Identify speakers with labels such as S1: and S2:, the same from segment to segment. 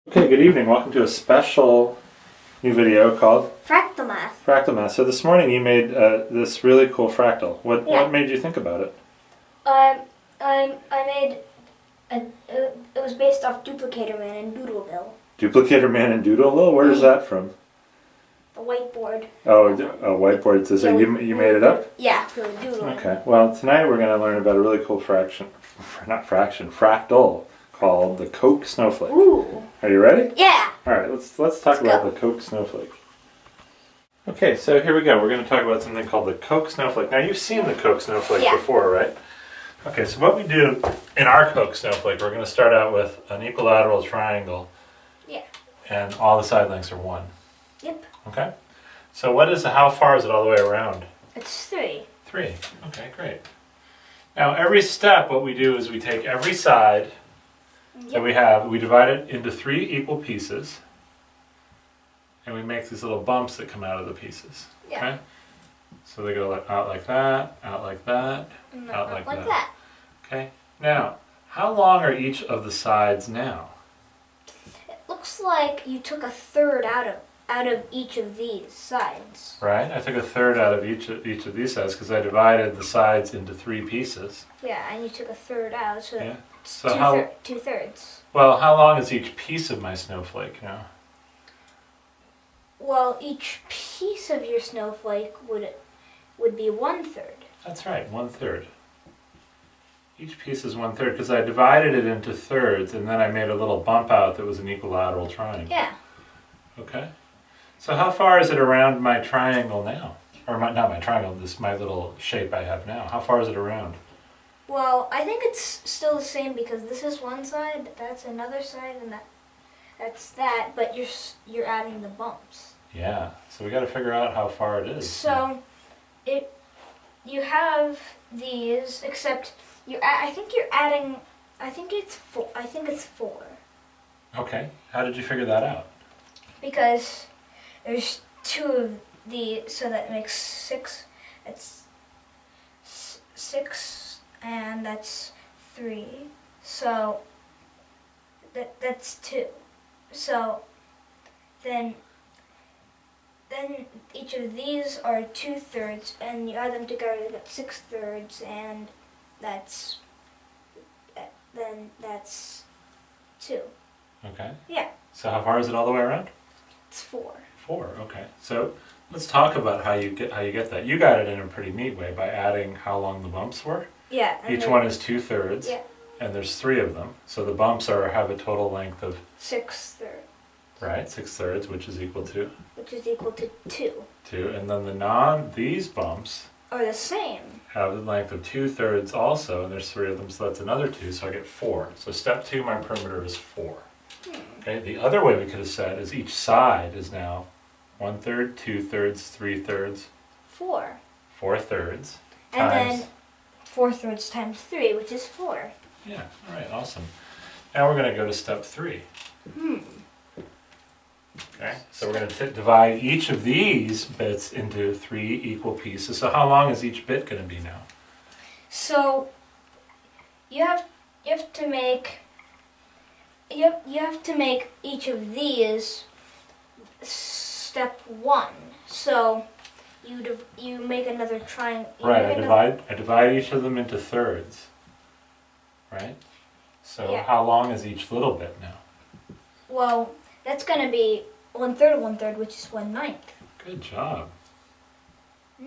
S1: Okay, good evening. Welcome to a special new video called
S2: FractalMath.
S1: FractalMath. So this morning you made this really cool fractal. What made you think about it?
S2: I made it was based off Duplicator Man and Doodleville.
S1: Duplicator Man and Doodle? Where is that from?
S2: The whiteboard.
S1: Oh, a whiteboard. So you made it up?
S2: Yeah, really doodling.
S1: Okay. Well, tonight we're going to learn about a really cool fractal called the Koch Snowflake.
S2: Ooh.
S1: Are you ready?
S2: Yeah.
S1: All right. Let's talk about the Koch Snowflake. Okay, so here we go. We're going to talk about something called the Koch Snowflake. Now, you've seen the Koch Snowflake before, right? Okay, so what we do in our Koch Snowflake, we're going to start out with an equilateral triangle.
S2: Yeah.
S1: And all the side lengths are 1.
S2: Yep.
S1: Okay? So how far is it all the way around?
S2: It's 3.
S1: 3. Okay, great. Now, every step, what we do is we take every side that we have, we divide it into 3 equal pieces, and we make these little bumps that come out of the pieces.
S2: Yeah.
S1: Okay? So they go out like that, out like that,
S2: And
S1: out like that.
S2: that.
S1: Okay? Now, how long are each of the sides now?
S2: It looks like you took a third out of each of these sides.
S1: Right? I took a third out of each of these sides because I divided the sides into 3 pieces.
S2: Yeah, and you took a third out, so
S1: Yeah.
S2: it's
S1: So
S2: two-thirds.
S1: Well, how long is each piece of my snowflake now?
S2: Well, each piece of your snowflake would be 1/3.
S1: That's right, 1/3. Each piece is 1/3 because I divided it into thirds and then I made a little bump out that was an equilateral triangle.
S2: Yeah.
S1: Okay. So how far is it around my triangle now? Or not my triangle, my little shape I have now. How far is it around?
S2: Well, I think it's still the same because this is one side, that's another side, and that's that. But you're adding the bumps.
S1: Yeah. So we got to figure out how far it is.
S2: So, you have these, except I think you're adding. I think it's 4. I think it's 4.
S1: Okay. How did you figure that out?
S2: Because there's 2 of these, so that makes 6. It's 6. And that's 3, so that's 2. So then each of these are 2/3, and you add them together, you get 6/3, and that's 2.
S1: Okay.
S2: Yeah.
S1: So how far is it all the way around?
S2: It's 4.
S1: 4. Okay. So let's talk about how you get that. You got it in a pretty neat way by adding how long the bumps were.
S2: Yeah.
S1: Each one is 2/3.
S2: Yeah.
S1: And there's 3 of them. So the bumps have a total length of
S2: 6/3.
S1: Right, 6/3, which is equal to?
S2: Which is equal to 2.
S1: 2. And then these bumps
S2: are the same.
S1: have the length of 2/3 also, and there's 3 of them, so that's another 2, so I get 4. So step 2, my perimeter is 4. Okay, the other way we could have said is each side is now 1/3, 2/3, 3/3,
S2: 4.
S1: 4/3.
S2: And then 4/3 times 3, which is 4.
S1: Yeah, all right, awesome. Now we're going to go to step 3. Okay, so we're going to divide each of these bits into 3 equal pieces. So how long is each bit going to be now?
S2: So you have to make each of these step 1. So you make another triangle.
S1: Right, I divide each of them into thirds. Right? So how long is each little bit now?
S2: Well, that's going to be 1/3 of 1/3, which is 1/9.
S1: Good job.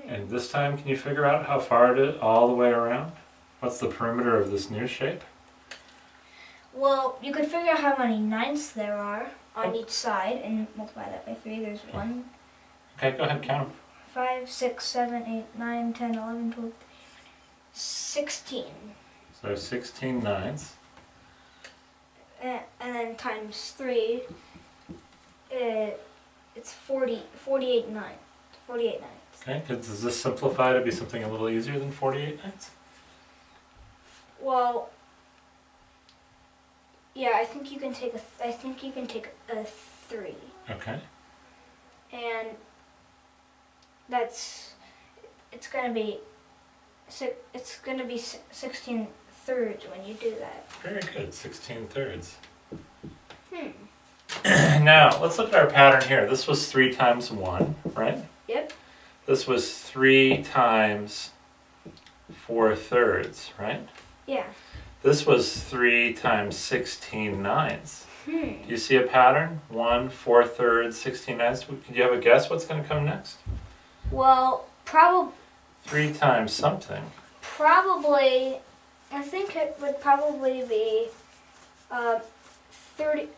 S1: And this time, can you figure out how far it is all the way around? What's the perimeter of this new shape?
S2: Well, you could figure out how many 9ths there are on each side and multiply that by 3. There's 1.
S1: Okay, go ahead, count them.
S2: 5, 6, 7, 8, 9, 10, 11, 12, 16.
S1: So 16 ninths.
S2: And then times 3, it's 48 ninths. 48 ninths.
S1: Okay, does this simplify to be something a little easier than 48 ninths?
S2: Well, yeah, I think you can take a 3.
S1: Okay.
S2: And it's gonna be 16/3 when you do that.
S1: Very good, 16/3. Now, let's look at our pattern here. This was 3 times 1, right?
S2: Yep.
S1: This was 3 times 4/3, right?
S2: Yeah.
S1: This was 3 times 16/9.
S2: Hmm.
S1: Do you see a pattern? 1, 4/3, 16/9. Can you have a guess what's going to come next?
S2: Well,
S1: 3 times something.
S2: probably, I think it would probably be 30,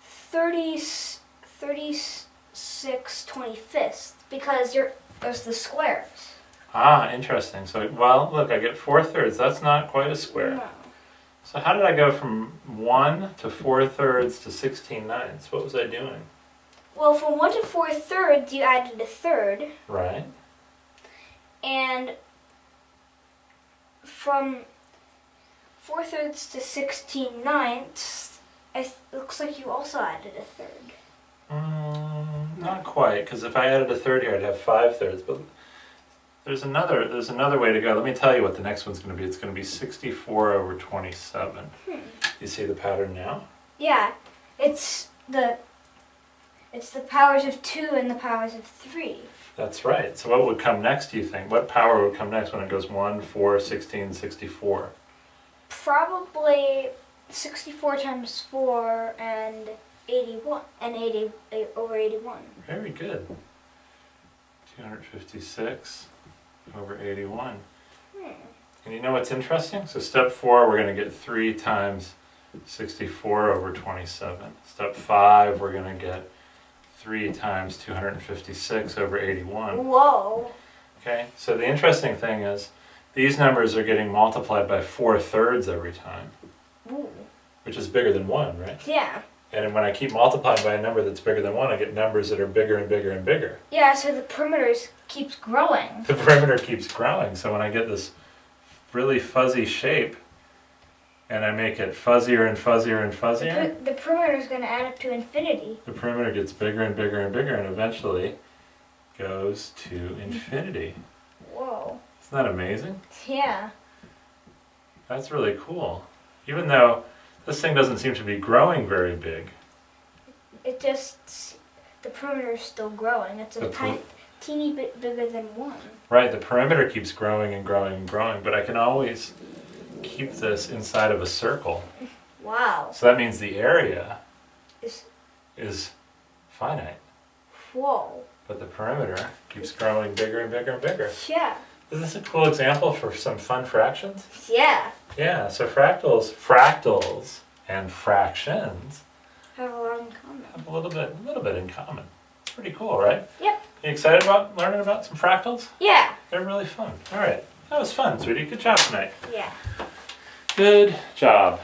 S2: 36 25ths because there's the squares.
S1: Ah, interesting. So, well, look, I get 4/3. That's not quite a square.
S2: No.
S1: So how did I go from 1 to 4/3 to 16/9? What was I doing?
S2: Well, from 1 to 4/3, you added a third,
S1: Right.
S2: and from 4/3 to 16/9, it looks like you also added a third.
S1: Not quite, because if I added a third here, I'd have 5/3. But there's another way to go. Let me tell you what the next one's going to be. It's going to be 64/27. You see the pattern now?
S2: Yeah, it's the powers of 2 and the powers of 3.
S1: That's right. So what would come next, do you think? What power would come next when it goes 1, 4, 16, 64?
S2: Probably 64 times 4 and 81 and 80 over 81.
S1: Very good. 256 over 81. And you know what's interesting? So step 4, we're going to get 3 times 64 over 27. Step 5, we're going to get 3 times 256 over 81.
S2: Whoa.
S1: Okay, so the interesting thing is these numbers are getting multiplied by 4/3 every time,
S2: Ooh.
S1: which is bigger than 1, right?
S2: Yeah.
S1: And when I keep multiplying by a number that's bigger than 1, I get numbers that are bigger and bigger and bigger.
S2: Yeah, so the perimeter keeps growing.
S1: The perimeter keeps growing, so when I get this really fuzzy shape, and I make it fuzzier and fuzzier and fuzzier,
S2: The perimeter is going to add up to infinity.
S1: the perimeter gets bigger and bigger and bigger, and eventually goes to infinity.
S2: Whoa.
S1: Isn't that amazing?
S2: Yeah.
S1: That's really cool. Even though this thing doesn't seem to be growing very big.
S2: It just, the perimeter is still growing. It's a teeny bit bigger than 1.
S1: Right, the perimeter keeps growing and growing and growing, but I can always keep this inside of a circle.
S2: Wow.
S1: So that means the area
S2: Is
S1: finite,
S2: whoa.
S1: but the perimeter keeps growing bigger and bigger and bigger.
S2: Yeah.
S1: Is this a cool example for some fun fractions?
S2: Yeah.
S1: Yeah, so fractals and fractions
S2: Have a lot in common.
S1: have a little bit in common. Pretty cool, right?
S2: Yep.
S1: You excited about learning about some fractals?
S2: Yeah.
S1: They're really fun. All right, that was fun, sweetie. Good job tonight.
S2: Yeah.
S1: Good job.